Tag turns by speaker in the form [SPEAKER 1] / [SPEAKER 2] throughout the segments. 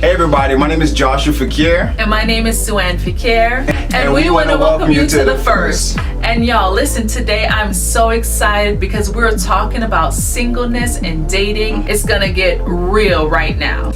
[SPEAKER 1] Hey everybody, my name is Joshua Fequiere.
[SPEAKER 2] And my name is SueAnn Fequiere. And we want to welcome you to the First. And y'all, listen, today I'm so excited because we're talking about singleness and dating. It's gonna get real right now.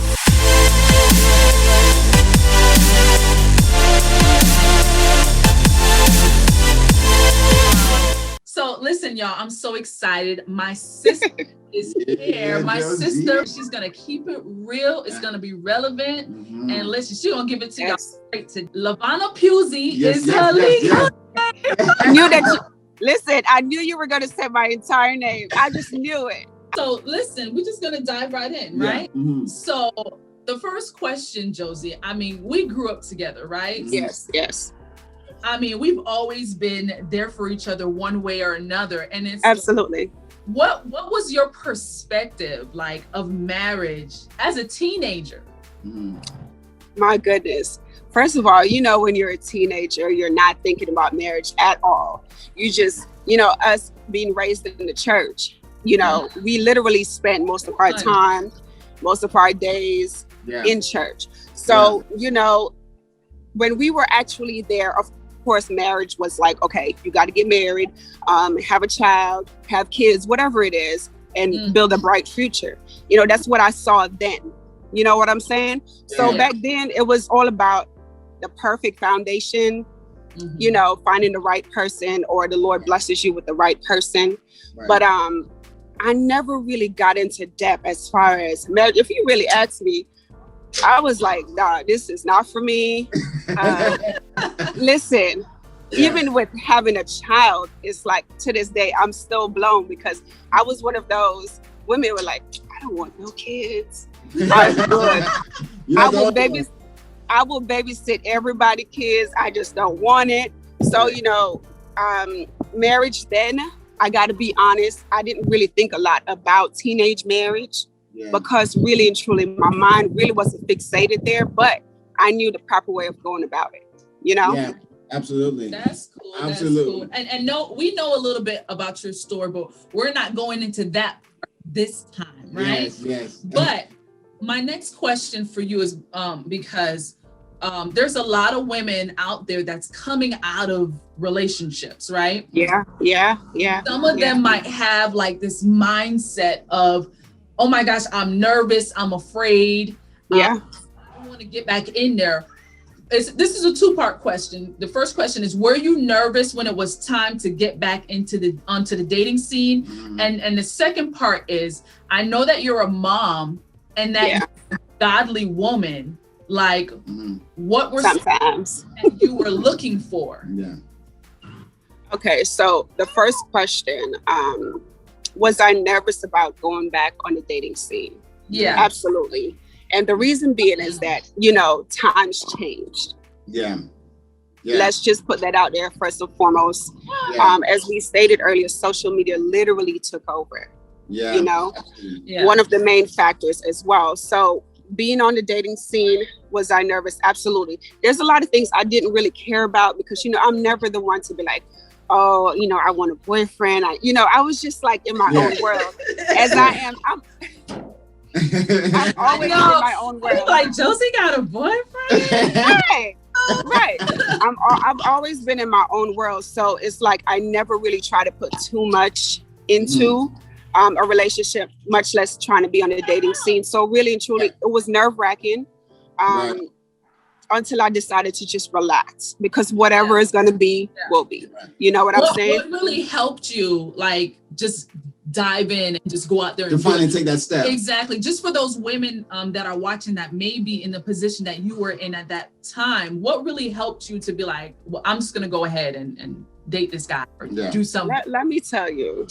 [SPEAKER 2] So listen, y'all, I'm so excited. My sister is here. My sister, she's gonna keep it real. It's gonna be relevant. And listen, she's gonna give it to y'all straight to Lovanna Pusey is her legal name.
[SPEAKER 3] I knew that listen, I knew you were gonna say my entire name. I just knew it.
[SPEAKER 2] So listen, we're just gonna dive right in, right? So the first question, Josie, I mean, we grew up together, right?
[SPEAKER 3] Yes.
[SPEAKER 2] I mean, we've always been there for each other one way or another. And it's
[SPEAKER 3] absolutely.
[SPEAKER 2] What was your perspective like of marriage as a teenager?
[SPEAKER 3] My goodness. First of all, you know, when you're a teenager, you're not thinking about marriage at all. You just, you know, us being raised in the church, you know, we literally spent most of our time, most of our days in church. So, you know, when we were actually there, of course, marriage was like, okay, you got to get married, have a child, have kids, whatever it is, and build a bright future. You know, that's what I saw then. You know what I'm saying? So back then it was all about the perfect foundation, you know, finding the right person, or the Lord blesses you with the right person. But I never really got into depth as far as marriage. If you really ask me, I was like, nah, this is not for me. Listen, even with having a child, it's like to this day, I'm still blown because I was one of those women who were like, I don't want no kids. I'm good. I will babysit everybody's kids. I just don't want it. So, you know, marriage then, I got to be honest, I didn't really think a lot about teenage marriage. Because really and truly, my mind really wasn't fixated there, but I knew the proper way of going about it, you know?
[SPEAKER 4] Yeah, absolutely.
[SPEAKER 2] That's cool.
[SPEAKER 4] Absolutely.
[SPEAKER 2] That's cool. And no, we know a little bit about your story, but we're not going into that this time, right?
[SPEAKER 4] Yes.
[SPEAKER 2] But my next question for you is because there's a lot of women out there that's coming out of relationships, right?
[SPEAKER 3] Yeah.
[SPEAKER 2] Some of them might have like this mindset of, oh my gosh, I'm nervous, I'm afraid. I want to get back in there. This is a two-part question. The first question is, were you nervous when it was time to get back onto the dating scene? And the second part is, I know that you're a mom and that you're a godly woman. Like, what were
[SPEAKER 3] sometimes
[SPEAKER 2] that you were looking for?
[SPEAKER 3] Okay, so the first question, was I nervous about going back on the dating scene?
[SPEAKER 2] Yeah,
[SPEAKER 3] absolutely. And the reason being is that, you know, times changed. Let's just put that out there first and foremost. As we stated earlier, social media literally took over. You know, one of the main factors as well. So being on the dating scene, was I nervous? Absolutely. There's a lot of things I didn't really care about because, you know, I'm never the one to be like, oh, you know, I want a boyfriend. I was just like in my own world. As I am, I'm always in my own world.
[SPEAKER 2] Like, Josie got a boyfriend?
[SPEAKER 3] Right. I've always been in my own world. So it's like, I never really try to put too much into a relationship, much less trying to be on the dating scene. So really and truly, it was nerve-wracking. Until I decided to just relax, because whatever is going to be, will be. You know what I'm saying?
[SPEAKER 2] What really helped you, like, just dive in and just go out there and
[SPEAKER 4] finally take that step?
[SPEAKER 2] Exactly. Just for those women that are watching that may be in the position that you were in at that time, what really helped you to be like, well, I'm just going to go ahead and date this guy or do something?
[SPEAKER 3] Let me tell you,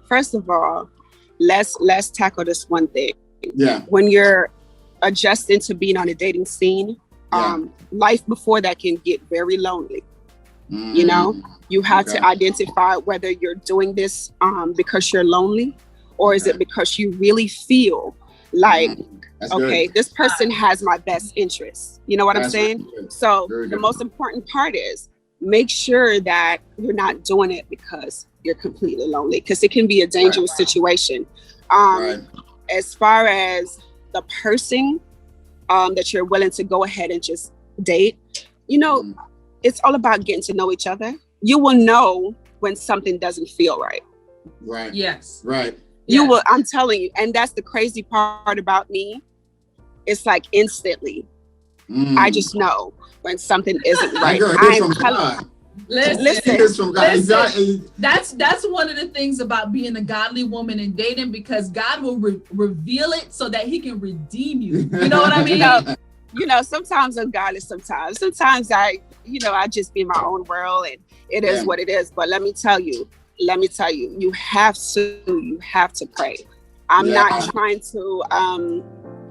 [SPEAKER 3] first of all, let's tackle this one thing. When you're adjusting to being on a dating scene, life before that can get very lonely. You know, you have to identify whether you're doing this because you're lonely, or is it because you really feel like, okay, this person has my best interest. You know what I'm saying? So the most important part is make sure that you're not doing it because you're completely lonely, because it can be a dangerous situation. As far as the person, that you're willing to go ahead and just date, you know, it's all about getting to know each other. You will know when something doesn't feel right.
[SPEAKER 4] Right.
[SPEAKER 2] Yes.
[SPEAKER 4] Right.
[SPEAKER 3] You will, I'm telling you. And that's the crazy part about me. It's like instantly. I just know when something isn't right. I'm telling you.
[SPEAKER 2] Listen, that's one of the things about being a godly woman and dating, because God will reveal it so that he can redeem you. You know what I mean?
[SPEAKER 3] You know, sometimes I'm godly, sometimes I just be in my own world, and it is what it is. But let me tell you, you have to pray. I'm not trying to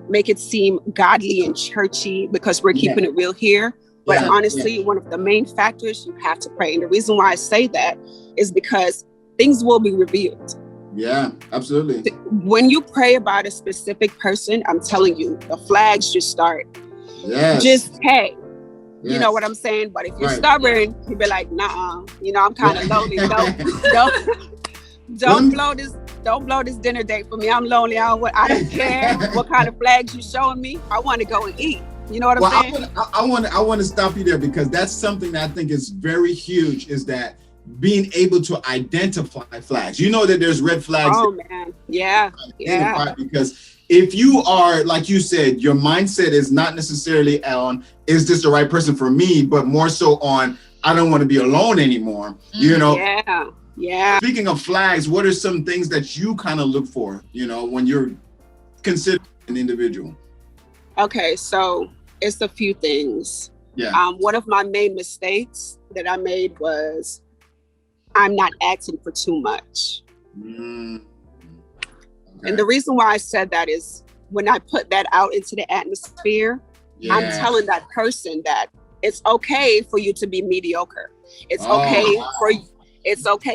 [SPEAKER 3] make it seem godly and churchy, because we're keeping it real here. But honestly, one of the main factors, you have to pray. And the reason why I say that is because things will be revealed.
[SPEAKER 4] Yeah, absolutely.
[SPEAKER 3] When you pray about a specific person, I'm telling you, the flags just start.
[SPEAKER 4] Yes.
[SPEAKER 3] Just hey. Yes. You know what I'm saying? But if you're stubborn, you'll be like, nah, you know, I'm kind of lonely. Don't blow this dinner date for me. I'm lonely. I don't care what kind of flags you're showing me. I want to go and eat. You know what I'm saying?
[SPEAKER 4] I want to stop you there, because that's something that I think is very huge, is that being able to identify flags. You know that there's red flags.
[SPEAKER 3] Oh man. Yeah.
[SPEAKER 4] Because if you are, like you said, your mindset is not necessarily on, is this the right person for me, but more so on, I don't want to be alone anymore. You know?
[SPEAKER 3] Yeah.
[SPEAKER 4] Speaking of flags, what are some things that you kind of look for, you know, when you're considering an individual?
[SPEAKER 3] Okay, so it's a few things.
[SPEAKER 4] Yeah.
[SPEAKER 3] One of my main mistakes that I made was I'm not asking for too much. Okay. And the reason why I said that is when I put that out into the atmosphere, I'm telling that person that it's okay for you to be mediocre. It's okay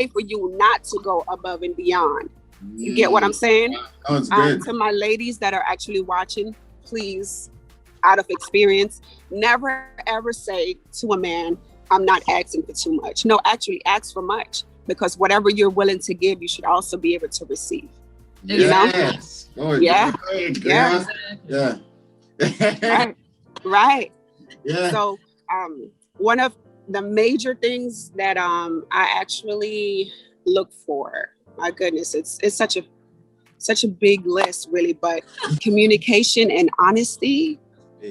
[SPEAKER 3] for you not to go above and beyond. You get what I'm saying? To my ladies that are actually watching, please, out of experience, never ever say to a man, I'm not asking for too much. No, actually ask for much, because whatever you're willing to give, you should also be able to receive.
[SPEAKER 4] Yes.
[SPEAKER 3] You know? Yeah. Right. Yeah. So one of the major things that I actually look for, my goodness, it's such a big list, really, but communication and honesty.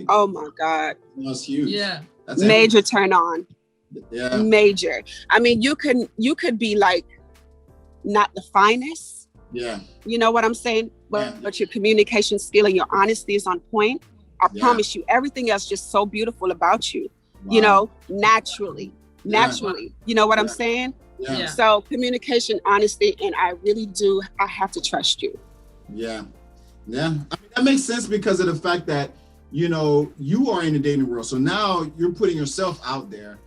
[SPEAKER 3] Oh my God.
[SPEAKER 4] That's huge.
[SPEAKER 2] Yeah.
[SPEAKER 4] That's
[SPEAKER 3] major turn on.
[SPEAKER 4] Yeah.
[SPEAKER 3] Major. I mean, you could be like not the finest.
[SPEAKER 4] Yeah.
[SPEAKER 3] You know what I'm saying? But your communication skill and your honesty is on point. I promise you, everything else just so beautiful about you. Wow. You know, naturally. You know what I'm saying?
[SPEAKER 4] Yeah.
[SPEAKER 3] So communication, honesty, and I have to trust you.
[SPEAKER 4] Yeah. I mean, that makes sense because of the fact that, you know, you are in the dating world. So now you're putting yourself out there.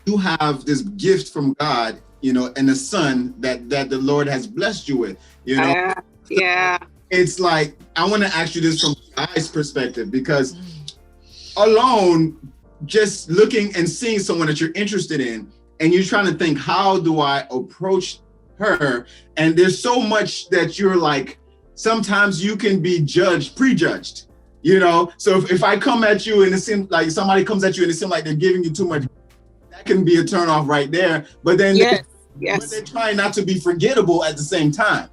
[SPEAKER 4] You have this gift from God, you know, and the son that the Lord has blessed you with, you know?
[SPEAKER 3] Yeah.
[SPEAKER 4] It's like, I want to ask you this from the guy's perspective, because alone, just looking and seeing someone that you're interested in, and you're trying to think, how do I approach her? And there's so much that you're like, sometimes you can be prejudged, you know? So if I come at you and it seems like somebody comes at you and it seems like they're giving you too much, that can be a turnoff right there. But then but they're trying not to be forgettable at the same time.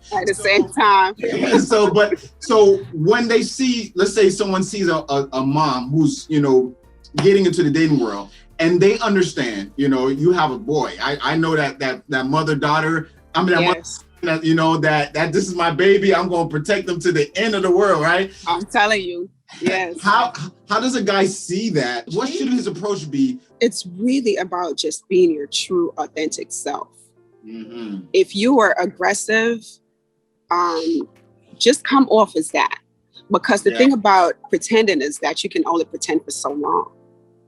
[SPEAKER 4] So when they see, let's say someone sees a mom who's, you know, getting into the dating world, and they understand, you know, you have a boy. I know that mother-daughter, mother, you know, that this is my baby. I'm going to protect them to the end of the world, right?
[SPEAKER 3] I'm telling you, yes.
[SPEAKER 4] How does a guy see that? What should his approach be?
[SPEAKER 3] It's really about just being your true, authentic self.
[SPEAKER 4] Mm-hmm.
[SPEAKER 3] If you are aggressive, just come off as that. Because the thing about pretending is that you can only pretend for so long.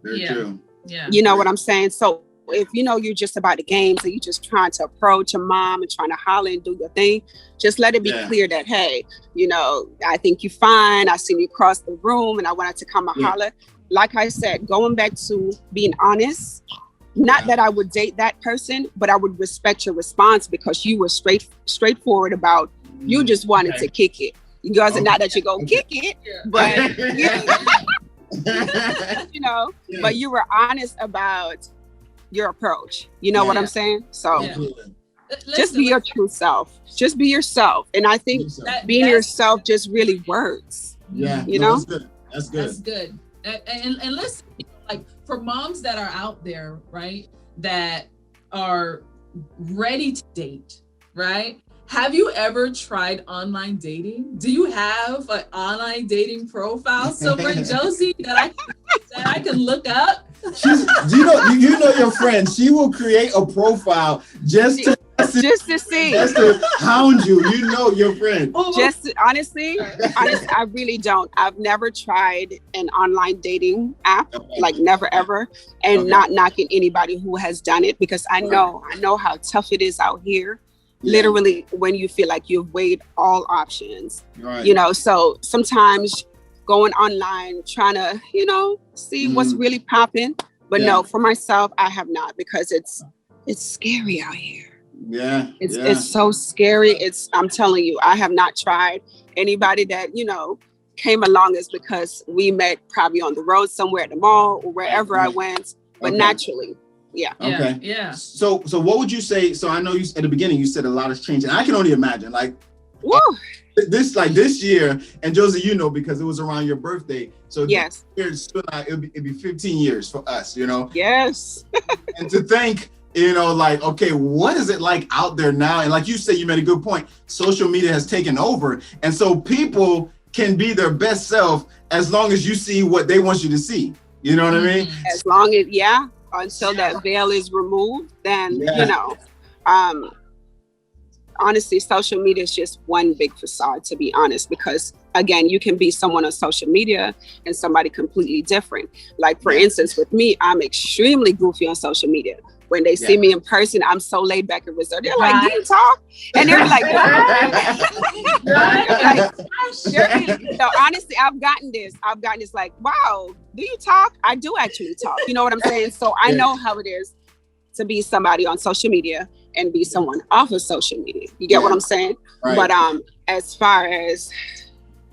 [SPEAKER 4] Very true.
[SPEAKER 2] Yeah.
[SPEAKER 3] You know what I'm saying? So if you know you're just about the games and you're just trying to approach your mom and trying to holler and do your thing, just let it be clear that, hey, you know, I think you're fine. I seen you across the room and I wanted to come and holler. Like I said, going back to being honest, not that I would date that person, but I would respect your response because you were straightforward about you just wanted to kick it. You guys are not that you go kick it, but you know, but you were honest about your approach. You know what I'm saying? So just be your true self. Just be yourself. And I think being yourself just really works.
[SPEAKER 4] Yeah.
[SPEAKER 3] You know?
[SPEAKER 4] That's good.
[SPEAKER 2] That's good. And listen, like for moms that are out there, right, that are ready to date, right? Have you ever tried online dating? Do you have an online dating profile somewhere, Josie, that I can look up?
[SPEAKER 4] You know your friend. She will create a profile just to
[SPEAKER 3] see,
[SPEAKER 4] just to hound you. You know your friend.
[SPEAKER 3] Just honestly, I really don't. I've never tried an online dating app, like never ever, and not knocking anybody who has done it, because I know how tough it is out here. Literally, when you feel like you've weighed all options, you know. So sometimes going online, trying to, you know, see what's really popping. But no, for myself, I have not, because it's scary out here. It's so scary. I'm telling you, I have not tried. Anybody that, you know, came along is because we met probably on the road somewhere at the mall or wherever I went, but naturally. So what would you say? So I know you at the beginning you said a lot has changed, and I can only imagine, like, this year, and Josie, you know, because it was around your birthday. So this year, it'd be 15 years for us, you know. Yes.
[SPEAKER 4] And to think, you know, like, okay, what is it like out there now? And like you said, you made a good point. Social media has taken over, and so people can be their best self as long as you see what they want you to see. You know what I mean?
[SPEAKER 3] As long as until that veil is removed, then you know. Honestly, social media is just one big facade, to be honest, because again, you can be someone on social media and somebody completely different. Like for instance, with me, I'm extremely goofy on social media. When they see me in person, I'm so laid back and reserved. They're like, "Do you talk?" And they're like, so honestly, I've gotten this like, "Wow, do you talk?" I do actually talk. You know what I'm saying? So I know how it is to be somebody on social media and be someone off of social media. You get what I'm saying? Right. But as far as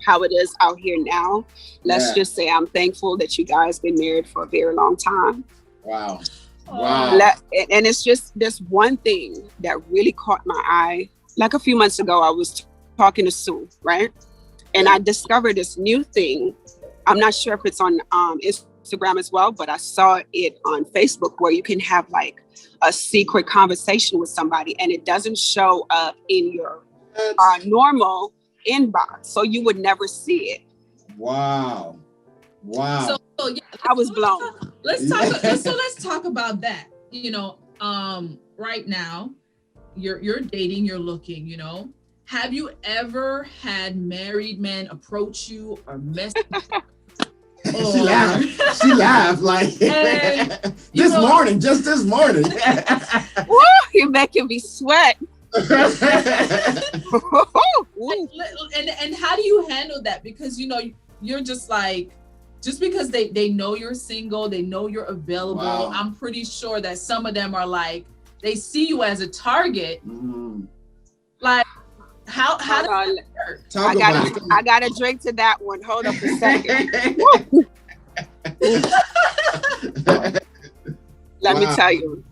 [SPEAKER 3] how it is out here now, let's just say I'm thankful that you guys been married for a very long time.
[SPEAKER 4] Wow.
[SPEAKER 3] And it's just this one thing that really caught my eye. Like a few months ago, I was talking to Sue, right? And I discovered this new thing. I'm not sure if it's on Instagram as well, but I saw it on Facebook where you can have like a secret conversation with somebody and it doesn't show up in your normal inbox. So you would never see it.
[SPEAKER 4] Wow.
[SPEAKER 2] So
[SPEAKER 3] I was blown.
[SPEAKER 2] Let's talk about that. You know, right now you're dating, you're looking, you know. Have you ever had married men approach you or message you?
[SPEAKER 4] She laughed like this morning. Woo,
[SPEAKER 3] you're making me sweat.
[SPEAKER 2] and how do you handle that? Because, you know, you're just like, just because they know you're single, they know you're available. Wow. I'm pretty sure that some of them are like, they see you as a target. Like, how does that work?
[SPEAKER 3] I got to drink to that one. Hold up a second. Let me tell you,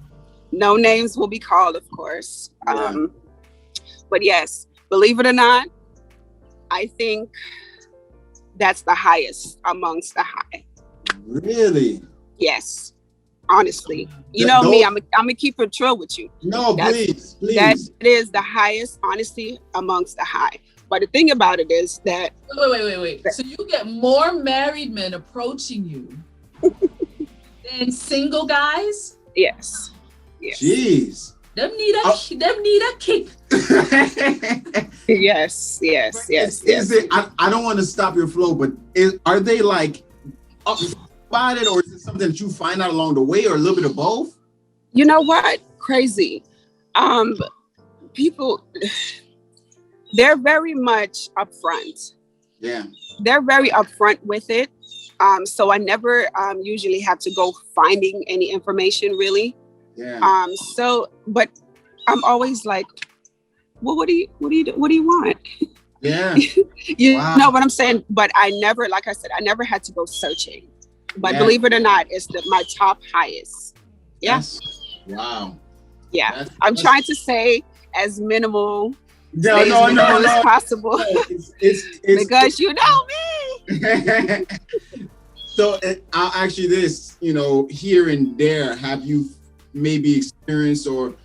[SPEAKER 3] no names will be called, of course. But yes, believe it or not, I think that's the highest amongst the high.
[SPEAKER 4] Really?
[SPEAKER 3] Yes. Honestly, you know me, I'm gonna keep it true with you.
[SPEAKER 4] No, please.
[SPEAKER 3] That is the highest, honestly, amongst the high. But the thing about it is that
[SPEAKER 2] wait. So you get more married men approaching you than single guys?
[SPEAKER 3] Yes.
[SPEAKER 4] Jeez.
[SPEAKER 2] Them need a kick.
[SPEAKER 3] Yes.
[SPEAKER 4] Is it? I don't want to stop your flow, but are they like up about it, or is it something that you find out along the way, or a little bit of both?
[SPEAKER 3] You know what? Crazy. People, they're very much upfront.
[SPEAKER 4] Yeah.
[SPEAKER 3] They're very upfront with it. So I never usually have to go finding any information really.
[SPEAKER 4] Yeah.
[SPEAKER 3] But I'm always like, well, what do you want?
[SPEAKER 4] Yeah.
[SPEAKER 3] You know what I'm saying? But I never, like I said, I never had to go searching. But believe it or not, it's my top highest. Yeah.
[SPEAKER 4] Wow.
[SPEAKER 3] Yeah. I'm trying to say as minimal,
[SPEAKER 4] no,
[SPEAKER 3] as possible.
[SPEAKER 4] It's
[SPEAKER 3] because you know me.
[SPEAKER 4] So I'll ask you this, here and there, have you maybe experienced or,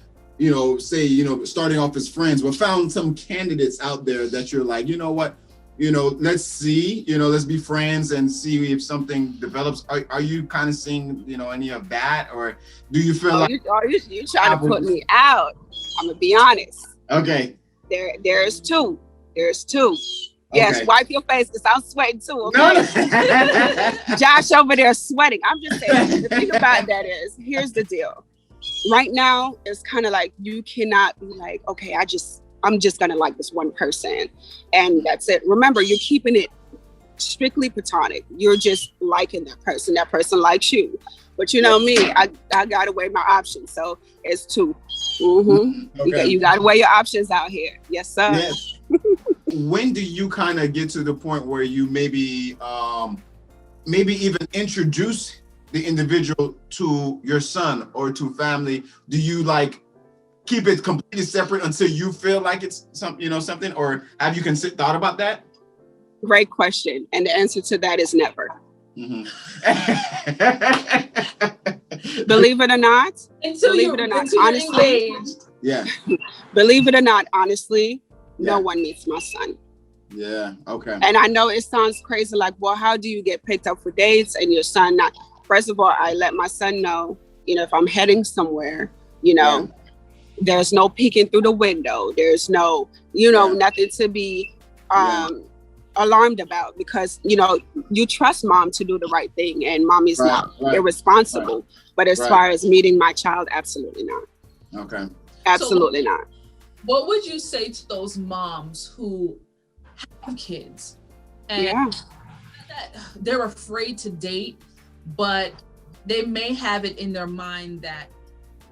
[SPEAKER 4] say, starting off as friends, but found some candidates out there that you're like, you know what, let's see, let's be friends and see if something develops. Are you kind of seeing, any of that, or do you feel like
[SPEAKER 3] you trying to put me out? I'm gonna be honest.
[SPEAKER 4] Okay.
[SPEAKER 3] There's two. Yes,
[SPEAKER 4] Okay.
[SPEAKER 3] wipe your face because I'm sweating too. Okay?
[SPEAKER 4] No.
[SPEAKER 3] Josh over there sweating. I'm just saying, the thing about that is, here's the deal. Right now, it's kind of like you cannot be like, okay, I'm just gonna like this one person, and that's it. Remember, you're keeping it strictly platonic. You're just liking that person. That person likes you. But you know me, I gotta weigh my options. So it's two. Mm-hmm. Okay. You gotta weigh your options out here. Yes, sir.
[SPEAKER 4] Yes. When do you kind of get to the point where you maybe even introduce the individual to your son or to family? Do you like keep it completely separate until you feel like it's something, or have you thought about that?
[SPEAKER 3] Great question, and the answer to that is never.
[SPEAKER 4] Mm-hmm.
[SPEAKER 3] Believe it or not,
[SPEAKER 2] honestly,
[SPEAKER 4] yeah.
[SPEAKER 3] Believe it or not, honestly, no one meets my son.
[SPEAKER 4] Yeah. Okay.
[SPEAKER 3] And I know it sounds crazy, like, well, how do you get picked up for dates and your son not? First of all, I let my son know, if I'm heading somewhere, there's no peeking through the window. There's no, nothing to be alarmed about, because you trust mom to do the right thing, and mommy's not irresponsible. Right. But as far as meeting my child, absolutely not.
[SPEAKER 4] Okay.
[SPEAKER 3] Absolutely not.
[SPEAKER 2] What would you say to those moms who have kids and that they're afraid to date, but they may have it in their mind that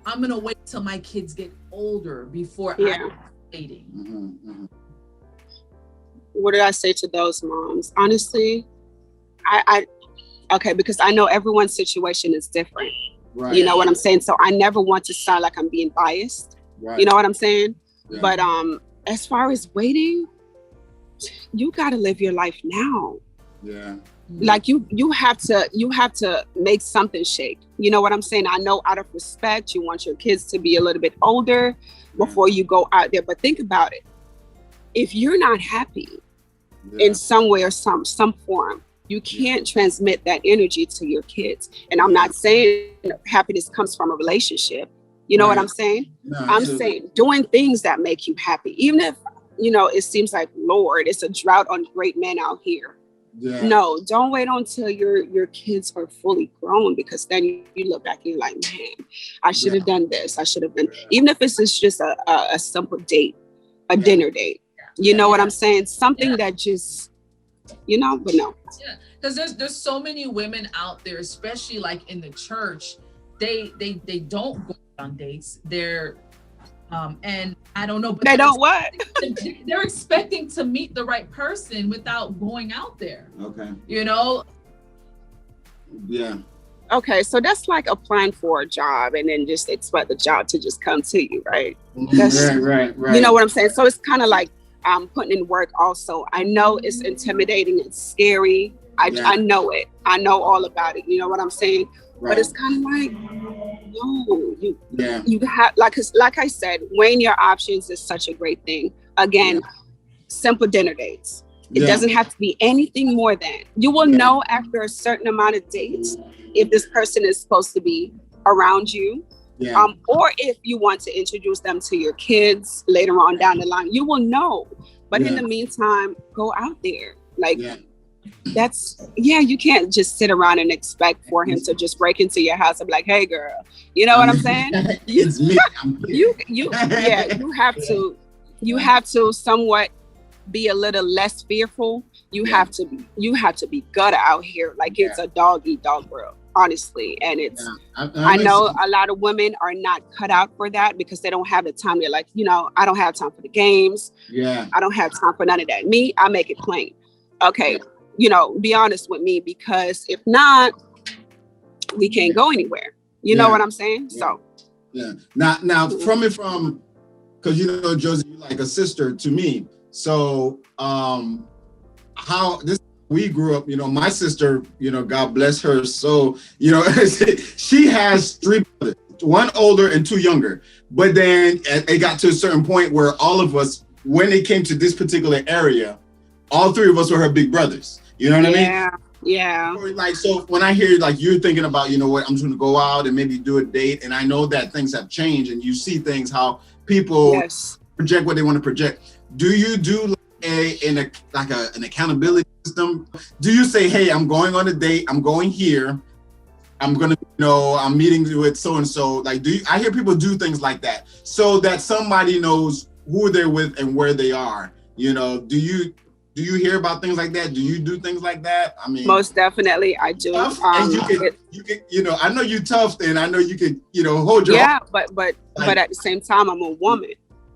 [SPEAKER 2] I'm gonna wait till my kids get older before I'm dating?
[SPEAKER 4] Mm-hmm, mm-hmm.
[SPEAKER 3] What did I say to those moms? Honestly, because I know everyone's situation is different. Right. You know what I'm saying? So I never want to sound like I'm being biased. Right. You know what I'm saying? Yeah. But as far as waiting, you got to live your life now. Yeah. Like you have to make something shake. You know what I'm saying? I know out of respect, you want your kids to be a little bit older before you go out there. But think about it. If you're not happy in some way or some form, you can't transmit that energy to your kids. And I'm not saying happiness comes from a relationship. You know what I'm saying? No, I'm saying doing things that make you happy, even if, it seems like, Lord, it's a drought on great men out here. Yeah. No, don't wait until your kids are fully grown, because then you look back and you're like, man, I should have done this. I should have been, even if it's just a simple date, a dinner date. You know what I'm saying? Something that just, but no.
[SPEAKER 2] Yeah, because there's so many women out there, especially like in the church, they don't go on dates. They're and I don't know, but
[SPEAKER 3] they don't what?
[SPEAKER 2] They're expecting to meet the right person without going out there. Okay.
[SPEAKER 3] Yeah. Okay, so that's like applying for a job and then just expect the job to just come to you, right? Right. You know what I'm saying? So it's kind of like putting in work also. I know it's intimidating, it's scary. I know it. I know all about it. You know what I'm saying? Right. But it's kind of like, no, you have, like I said, weighing your options is such a great thing. Again, simple dinner dates. It doesn't have to be anything more than. You will know after a certain amount of dates if this person is supposed to be around you. Yeah. Or if you want to introduce them to your kids later on down the line, you will know. But in the meantime, go out there. You can't just sit around and expect for him to just break into your house and be like, hey girl, you know what I'm saying?
[SPEAKER 4] It's me.
[SPEAKER 3] You have to somewhat be a little less fearful. You have to be gutter out here. Like it's a dog eat dog world, honestly. And it's, I know a lot of women are not cut out for that because they don't have the time. They're like, I don't have time for the games. Yeah. I don't have time for none of that. Me, I make it plain. Okay. Be honest with me, because if not, we can't go anywhere. You know what I'm saying? So
[SPEAKER 4] now from because Josie, you're like a sister to me. So how this we grew up, my sister, God bless her. So, she has 3 brothers, 1 older and 2 younger. But then it got to a certain point where all of us, when it came to this particular area, all 3 of us were her big brothers. You know what I mean?
[SPEAKER 3] Yeah.
[SPEAKER 4] Like, so when I hear like you're thinking about, I'm just going to go out and maybe do a date. And I know that things have changed and you see things, how people project what they want to project. Do you do an accountability system? Do you say, hey, I'm going on a date, I'm going here, I'm gonna, I'm meeting with so and so? Like, I hear people do things like that so that somebody knows who they're with and where they are. Do you hear about things like that? Do you do things like that? I mean,
[SPEAKER 3] most definitely I do.
[SPEAKER 4] And you can, I know you tough, and I know you can, hold your own.
[SPEAKER 3] but at the same time, I'm a woman.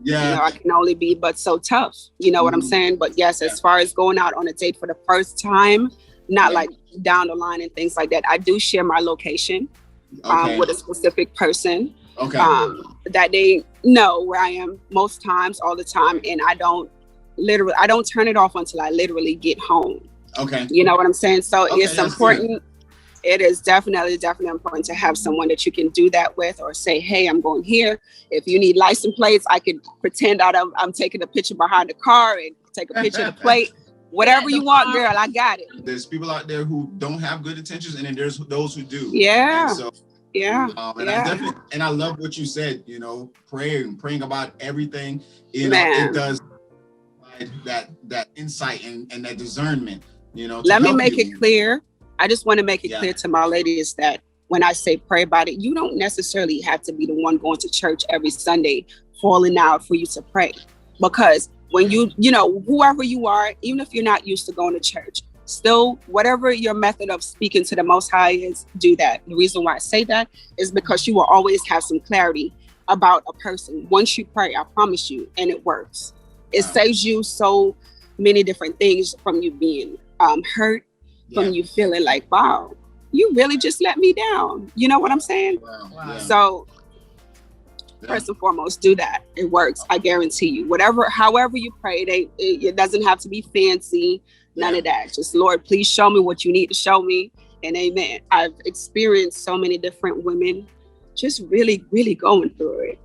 [SPEAKER 3] I can only be but so tough. You know what I'm saying? But yes, as far as going out on a date for the first time, not like down the line and things like that, I do share my location with a specific person that they know where I am most times, all the time, and I don't turn it off until I literally get home. You know what I'm saying? So it's important. Good. It is definitely important to have someone that you can do that with, or say, hey, I'm going here. If you need license plates, I can pretend I'm taking a picture behind the car and take a picture of the plate. Whatever you want, girl, I got it.
[SPEAKER 4] There's people out there who don't have good intentions, and then there's those who do.
[SPEAKER 3] Yeah.
[SPEAKER 4] And so, and I love what you said, praying about everything. It does that insight and that discernment,
[SPEAKER 3] Let me make it clear. I just want to make it clear to my ladies that when I say pray about it, you don't necessarily have to be the one going to church every Sunday, falling out for you to pray. Because when whoever you are, even if you're not used to going to church, still, whatever your method of speaking to the Most High is, do that. The reason why I say that is because you will always have some clarity about a person. Once you pray, I promise you, and it works. It saves you so many different things, from you being hurt, from you feeling like, wow, you really just let me down. You know what I'm saying? Wow. So first and foremost, do that. It works. I guarantee you. However you pray, it doesn't have to be fancy. None of that. Just, Lord, please show me what you need to show me. And amen. I've experienced so many different women just really, really going through it.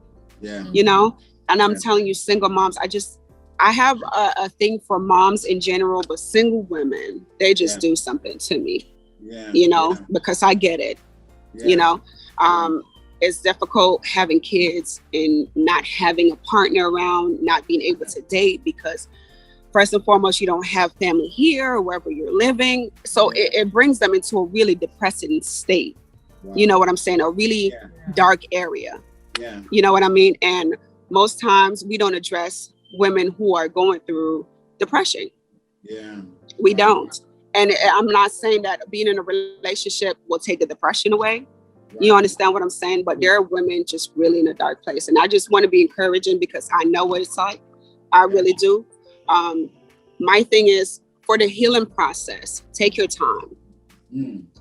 [SPEAKER 3] And I'm telling you, single moms, I have a thing for moms in general, but single women, they just do something to me, because I get it, it's difficult having kids and not having a partner around, not being able to date, because first and foremost, you don't have family here or wherever you're living. So it brings them into a really depressing state. Wow. You know what I'm saying? A really dark area. Yeah. You know what I mean? And most times we don't address women who are going through depression. We don't. And I'm not saying that being in a relationship will take the depression away. You understand what I'm saying? But there are women just really in a dark place. And I just want to be encouraging, because I know what it's like. I really do. My thing is, for the healing process, take your time.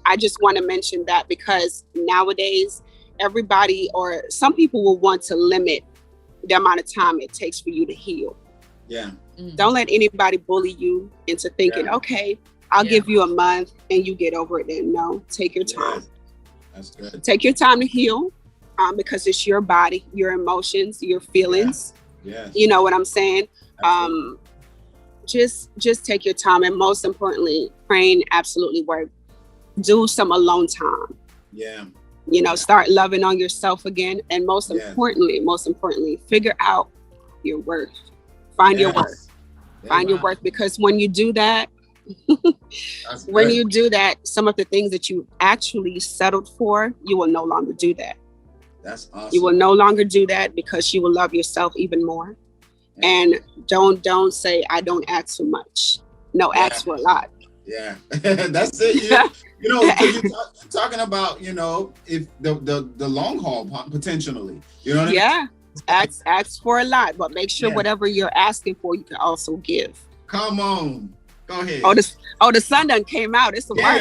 [SPEAKER 3] I just want to mention that, because nowadays, everybody, or some people, will want to limit the amount of time it takes for you to heal. Don't let anybody bully you into thinking, okay, I'll give you a month and you get over it. Then no, take your time. That's good. Take your time to heal, because it's your body, your emotions, your feelings. You know what I'm saying? Just take your time, and most importantly, praying absolutely works. Do some alone time. Start loving on yourself again, and most importantly, figure out your worth. Find your worth. Find your worth, because when you do that, some of the things that you actually settled for, you will no longer do that.
[SPEAKER 4] That's awesome.
[SPEAKER 3] You will no longer do that, because you will love yourself even more. And don't say, I don't ask for much. No, ask for a lot.
[SPEAKER 4] That's it. Because you're talking about, if the long haul potentially, what I mean?
[SPEAKER 3] Ask for a lot, but make sure whatever you're asking for, you can also give.
[SPEAKER 4] Come on, go ahead.
[SPEAKER 3] The sun done came out. It's a word.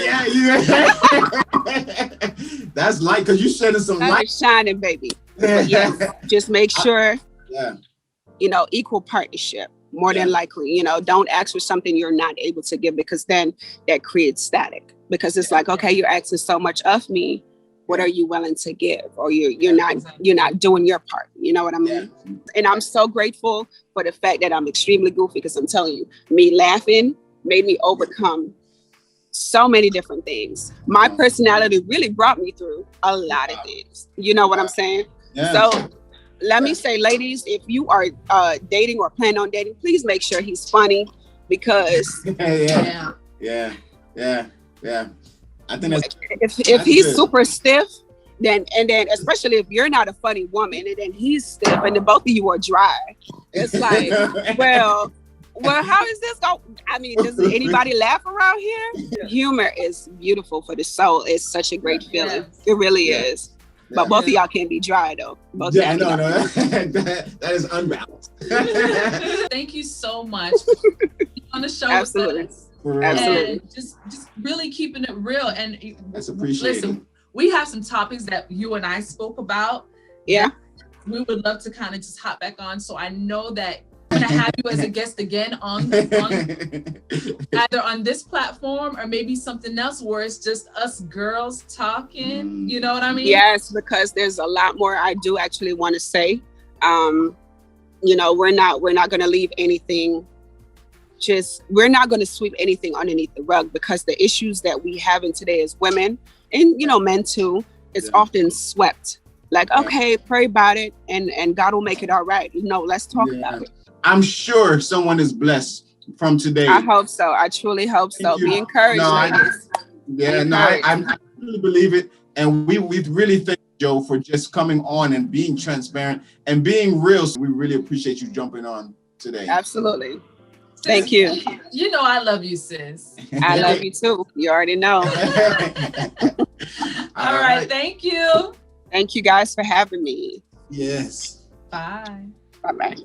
[SPEAKER 4] That's light, because you shedding some
[SPEAKER 3] Sun
[SPEAKER 4] light.
[SPEAKER 3] is shining, baby. But yes, just make sure,
[SPEAKER 4] Yeah.
[SPEAKER 3] you know, equal partnership. More than likely, you know, don't ask for something you're not able to give, because then that creates static. Because it's like, okay, you're asking so much of me. What are you willing to give? Or you're not doing your part. You know what I mean? Yeah. And I'm so grateful for the fact that I'm extremely goofy, because I'm telling you, me laughing made me overcome so many different things. My personality really brought me through a lot of things. You know what I'm saying? Yeah. So let me say, ladies, if you are dating or plan on dating, please make sure he's funny, because
[SPEAKER 4] yeah. I think that's
[SPEAKER 3] if he's good. Super stiff, then especially if you're not a funny woman, and then he's stiff, and then both of you are dry. It's like, well, how is this go? I mean, does anybody laugh around here? Yeah. Humor is beautiful for the soul. It's such a great feeling. Yes. It really is. Yeah. But both of y'all can't be dry though. Both
[SPEAKER 4] no. That is unbalanced.
[SPEAKER 2] Thank you so much for being on the show with us.
[SPEAKER 3] Absolutely.
[SPEAKER 2] And just really keeping it real. And
[SPEAKER 4] that's appreciated.
[SPEAKER 2] Listen, we have some topics that you and I spoke about.
[SPEAKER 3] Yeah.
[SPEAKER 2] We would love to kind of just hop back on. So I know that I'm going to have you as a guest again on either on this platform or maybe something else where it's just us girls talking. You know what I mean?
[SPEAKER 3] Yes, because there's a lot more I do actually want to say. You know, we're not going to leave anything. We're not going to sweep anything underneath the rug, because the issues that we have in today as women, and you know, men too, it's often swept. Like, okay, pray about it, and God will make it all right. You know, let's talk about it.
[SPEAKER 4] I'm sure someone is blessed from today.
[SPEAKER 3] I hope so. I truly hope so. Be encouraged, ladies.
[SPEAKER 4] I really believe it. And we really thank Joe for just coming on and being transparent and being real. So we really appreciate you jumping on today.
[SPEAKER 3] Absolutely. Thank you.
[SPEAKER 2] You know I love you, sis.
[SPEAKER 3] I love you too. You already know.
[SPEAKER 2] All right. Thank you.
[SPEAKER 3] Thank you guys for having me.
[SPEAKER 4] Yes.
[SPEAKER 2] Bye.
[SPEAKER 3] Bye-bye.